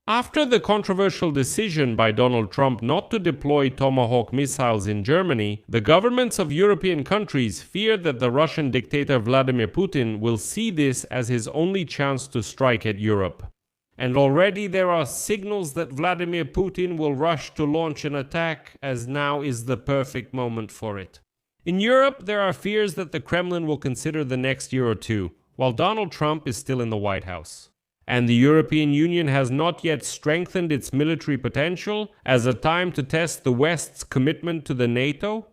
After the controversial decision by Donald Trump not to deploy Tomahawk missiles in Germany, the governments of European countries fear that the Russian dictator Vladimir Putin will see this as his only chance to strike at Europe. And already there are signals that Vladimir Putin will rush to launch an attack, as now is the perfect moment for it. In Europe, there are fears that the Kremlin will consider the next year or two, while Donald Trump is still in the White House. And the European Union has not yet strengthened its military potential as a time to test the West's commitment to the NATO.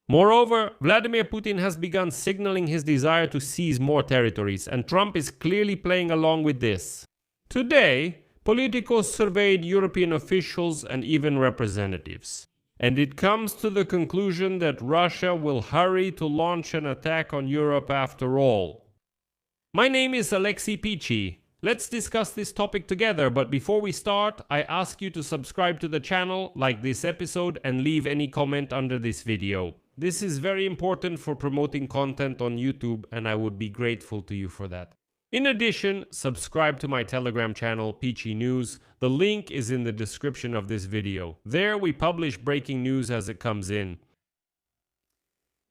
Moreover, Vladimir Putin has begun signaling his desire to seize more territories, and Trump is clearly playing along with this. Today, Politico surveyed European officials and even representatives, and it comes to the conclusion that Russia will hurry to launch an attack on Europe after all. My name is Alexei Pichi. Let's discuss this topic together, but before we start, I ask you to subscribe to the channel, like this episode, and leave any comment under this video. This is very important for promoting content on YouTube, and I would be grateful to you for that. In addition, subscribe to my Telegram channel, Peachy News. The link is in the description of this video. There we publish breaking news as it comes in.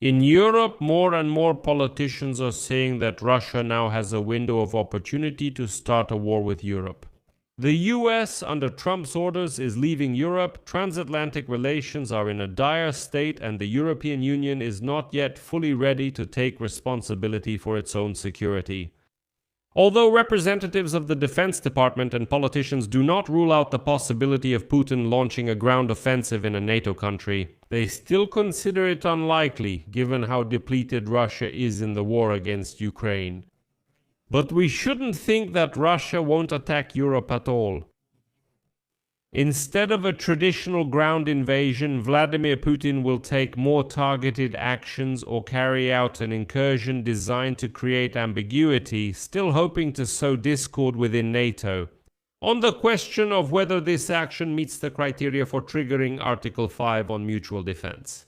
In Europe, more and more politicians are saying that Russia now has a window of opportunity to start a war with Europe. The US, under Trump's orders, is leaving Europe, transatlantic relations are in a dire state, and the European Union is not yet fully ready to take responsibility for its own security. Although representatives of the Defense Department and politicians do not rule out the possibility of Putin launching a ground offensive in a NATO country, they still consider it unlikely, given how depleted Russia is in the war against Ukraine. But we shouldn't think that Russia won't attack Europe at all. Instead of a traditional ground invasion, Vladimir Putin will take more targeted actions or carry out an incursion designed to create ambiguity, still hoping to sow discord within NATO. On the question of whether this action meets the criteria for triggering Article 5 on mutual defense.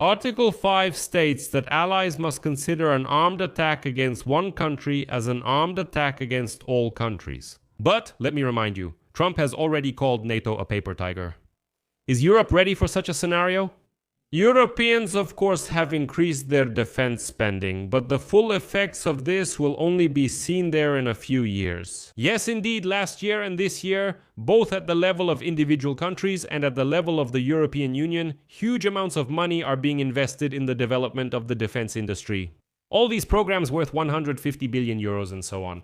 Article 5 states that allies must consider an armed attack against one country as an armed attack against all countries. But, let me remind you, Trump has already called NATO a paper tiger. Is Europe ready for such a scenario? Europeans, of course, have increased their defense spending, but the full effects of this will only be seen there in a few years. Yes, indeed, last year and this year, both at the level of individual countries and at the level of the European Union, huge amounts of money are being invested in the development of the defense industry. All these programs worth 150 billion euros and so on.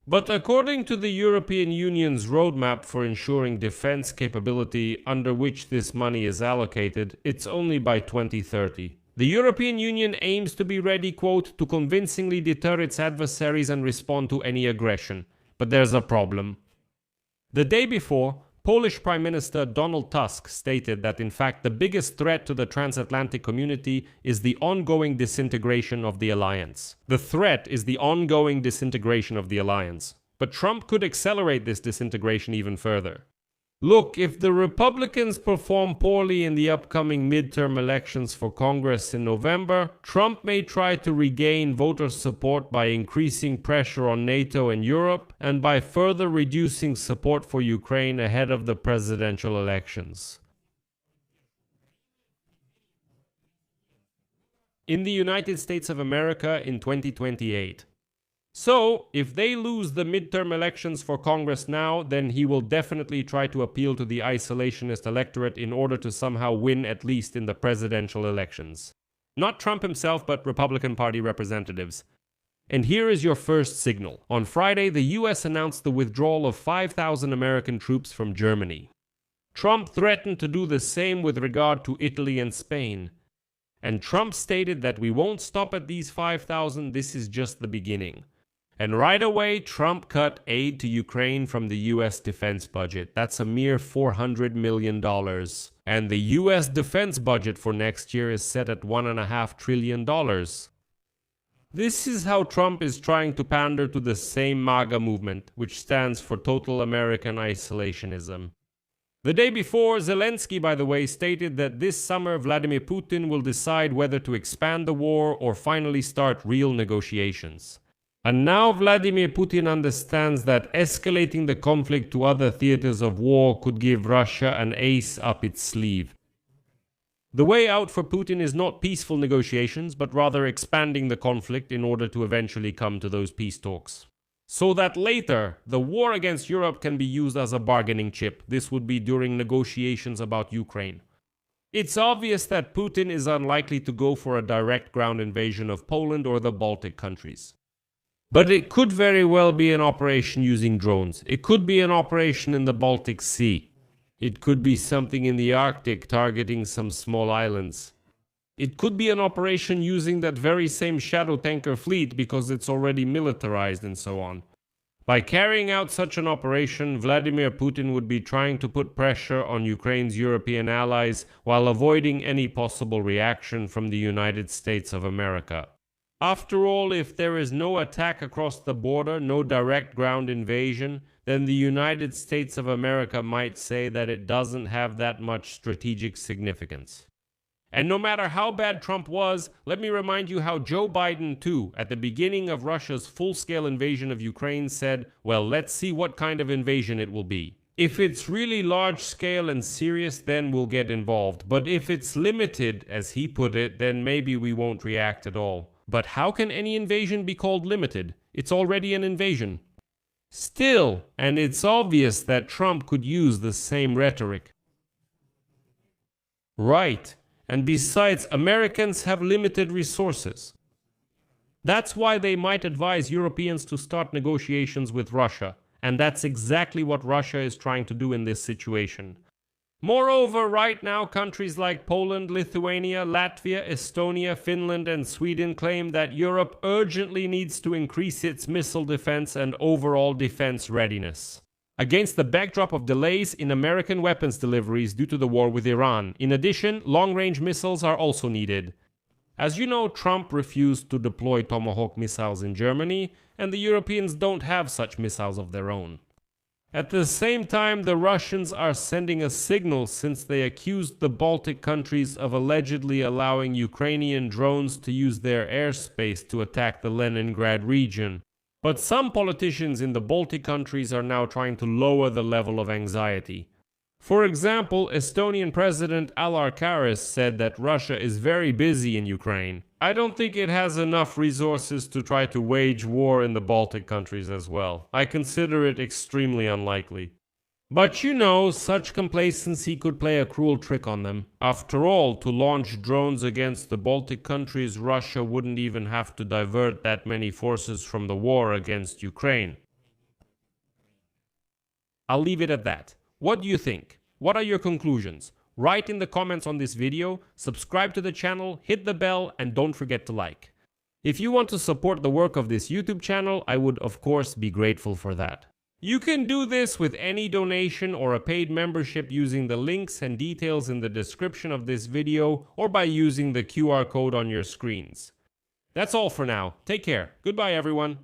But according to the European Union's roadmap for ensuring defense capability under which this money is allocated, it's only by 2030. The European Union aims to be ready, quote, to convincingly deter its adversaries and respond to any aggression. But there's a problem. The day before, Polish Prime Minister Donald Tusk stated that in fact the biggest threat to the transatlantic community is the ongoing disintegration of the alliance. The threat is the ongoing disintegration of the alliance. But Trump could accelerate this disintegration even further. Look, if the Republicans perform poorly in the upcoming midterm elections for Congress in November, Trump may try to regain voter support by increasing pressure on NATO and Europe, and by further reducing support for Ukraine ahead of the presidential elections. In the United States of America in 2028. So, if they lose the midterm elections for Congress now, then he will definitely try to appeal to the isolationist electorate in order to somehow win at least in the presidential elections. Not Trump himself, but Republican Party representatives. And here is your first signal. On Friday, the US announced the withdrawal of 5,000 American troops from Germany. Trump threatened to do the same with regard to Italy and Spain. And Trump stated that we won't stop at these 5,000, this is just the beginning. And right away, Trump cut aid to Ukraine from the US defense budget. That's a mere $400 million. And the US defense budget for next year is set at $1.5 trillion. This is how Trump is trying to pander to the same MAGA movement, which stands for Total American Isolationism. The day before, Zelensky, by the way, stated that this summer Vladimir Putin will decide whether to expand the war or finally start real negotiations. And now Vladimir Putin understands that escalating the conflict to other theaters of war could give Russia an ace up its sleeve. The way out for Putin is not peaceful negotiations, but rather expanding the conflict in order to eventually come to those peace talks. So that later, the war against Europe can be used as a bargaining chip. This would be during negotiations about Ukraine. It's obvious that Putin is unlikely to go for a direct ground invasion of Poland or the Baltic countries. But it could very well be an operation using drones. It could be an operation in the Baltic Sea. It could be something in the Arctic targeting some small islands. It could be an operation using that very same shadow tanker fleet because it's already militarized and so on. By carrying out such an operation, Vladimir Putin would be trying to put pressure on Ukraine's European allies while avoiding any possible reaction from the United States of America. After all, if there is no attack across the border, no direct ground invasion, then the United States of America might say that it doesn't have that much strategic significance. And no matter how bad Trump was, let me remind you how Joe Biden, too, at the beginning of Russia's full-scale invasion of Ukraine said, well, let's see what kind of invasion it will be. If it's really large-scale and serious, then we'll get involved. But if it's limited, as he put it, then maybe we won't react at all. But how can any invasion be called limited? It's already an invasion. Still, and it's obvious that Trump could use the same rhetoric. Right. And besides, Americans have limited resources. That's why they might advise Europeans to start negotiations with Russia, and that's exactly what Russia is trying to do in this situation. Moreover, right now, countries like Poland, Lithuania, Latvia, Estonia, Finland, and Sweden claim that Europe urgently needs to increase its missile defense and overall defense readiness. Against the backdrop of delays in American weapons deliveries due to the war with Iran. In addition, long-range missiles are also needed. As you know, Trump refused to deploy Tomahawk missiles in Germany, and the Europeans don't have such missiles of their own. At the same time, the Russians are sending a signal since they accused the Baltic countries of allegedly allowing Ukrainian drones to use their airspace to attack the Leningrad region. But some politicians in the Baltic countries are now trying to lower the level of anxiety. For example, Estonian President Alar Karis said that Russia is very busy in Ukraine. I don't think it has enough resources to try to wage war in the Baltic countries as well. I consider it extremely unlikely. But you know, such complacency could play a cruel trick on them. After all, to launch drones against the Baltic countries, Russia wouldn't even have to divert that many forces from the war against Ukraine. I'll leave it at that. What do you think? What are your conclusions? Write in the comments on this video, subscribe to the channel, hit the bell, and don't forget to like. If you want to support the work of this YouTube channel, I would of course be grateful for that. You can do this with any donation or a paid membership using the links and details in the description of this video or by using the QR code on your screens. That's all for now. Take care. Goodbye, everyone.